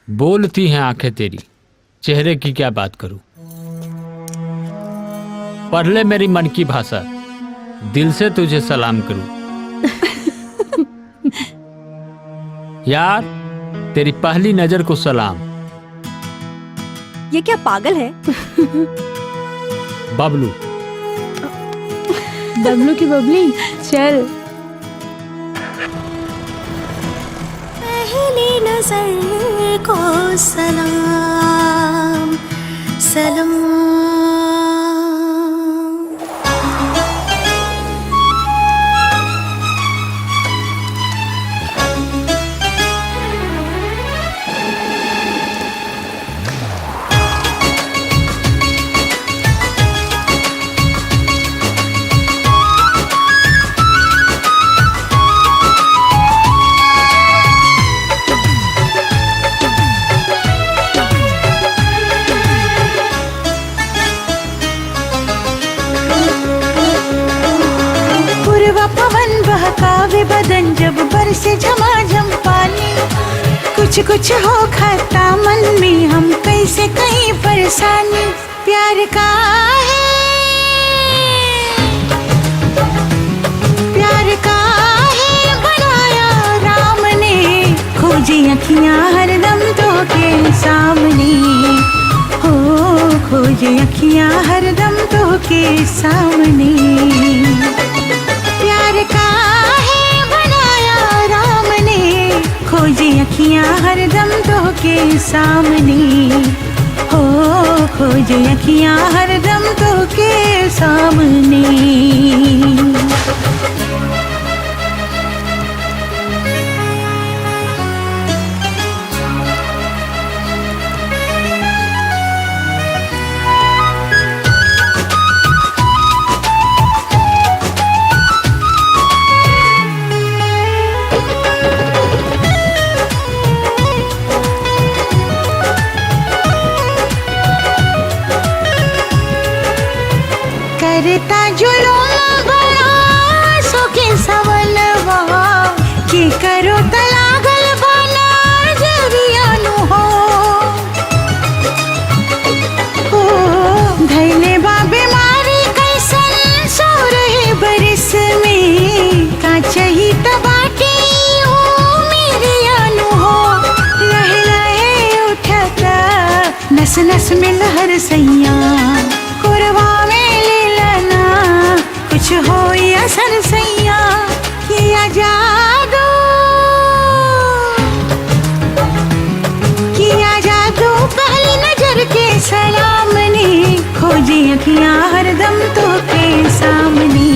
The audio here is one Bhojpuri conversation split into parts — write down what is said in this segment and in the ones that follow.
बोलती हैं आंखें तेरी, चेहरे की क्या बात करूं। पढ़ ले मेरी मन की भाषा, दिल से तुझे सलाम करूं। यार तेरी पहली नजर को सलाम। ये क्या पागल है? बबलू। बबलू की बबली, चल। पहली नजर को सलाम सलाम। बहकावे बदन जब बरसे झमाझम पानी, कुछ कुछ हो खाता मन में, हम कैसे कहीं परेशानी। प्यार का है, प्यार का है बनाया राम ने, खोजी अखियां हरदम तो के सामने। हो खोजी अखियां हरदम तो के सामने। प्यार का है बनाया राम ने, खोजी अखियां हरदम तो के सामने। हो खोजी अखियां हरदम तो के सामने। करता जुलूम बड़ा सोके सवलवा, की करो तलागल बना जरियानु हो। धैले बा बीमारी कैसन सो रहे बरिस में, का चही तबाटी हो मेरी अनु हो। लहे लहे उठता नस नस में लहर सैया, कुरवा में कुछ हो या सरसैया, किया जादू किया जादू पहली नजर के सलाम ने, खोजी अखियां हरदम तो के सामने।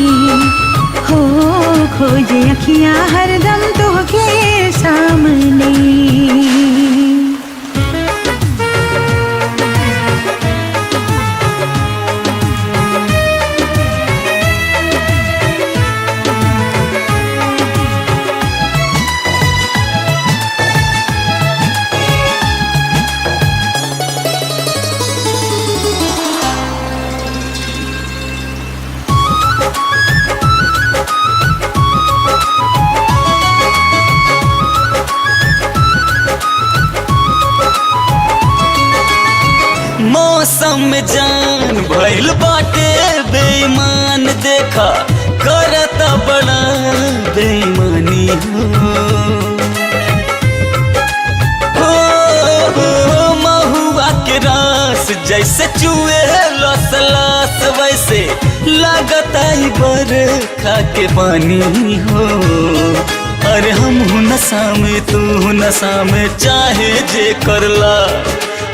हो खोजी अखियां हरदम तो के सामने। मौसम जान भइल बाटे बेईमान, देखा करता बड़ा बेईमानी हो। महुआ के रस जैसे चुए लस लस, वैसे लागता ही बरखा के पानी हो। अरे हम नशा में तू नशा में, चाहे जे करला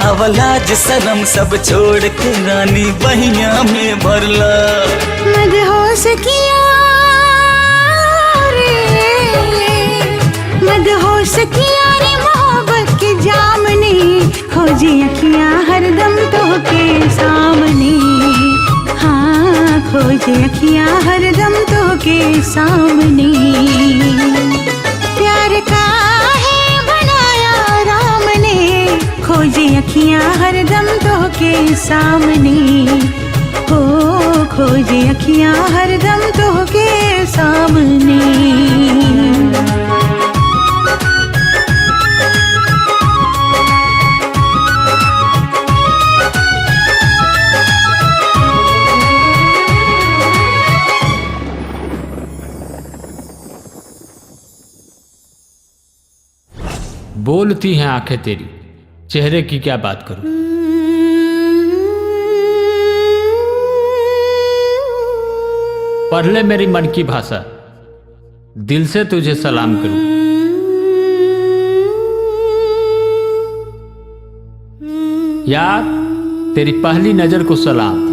अवलाज शरम सब छोड़ के रानी बहिया में भरला। मदहोश किया रे, मदहोश किया रे मोहब्बत के जाम ने, खोजी अखियां हरदम तो के सामने। हाँ खोजी अखियां हरदम तो के सामने। प्यार का है बनाया राम ने, खोजी अखियां हरदम तो के सामने। हो खोजी अखियां हरदम तो के सामने। बोलती हैं आंखें तेरी, चेहरे की क्या बात करूं। पढ़ ले मेरी मन की भाषा, दिल से तुझे सलाम करूं। यार तेरी पहली नजर को सलाम,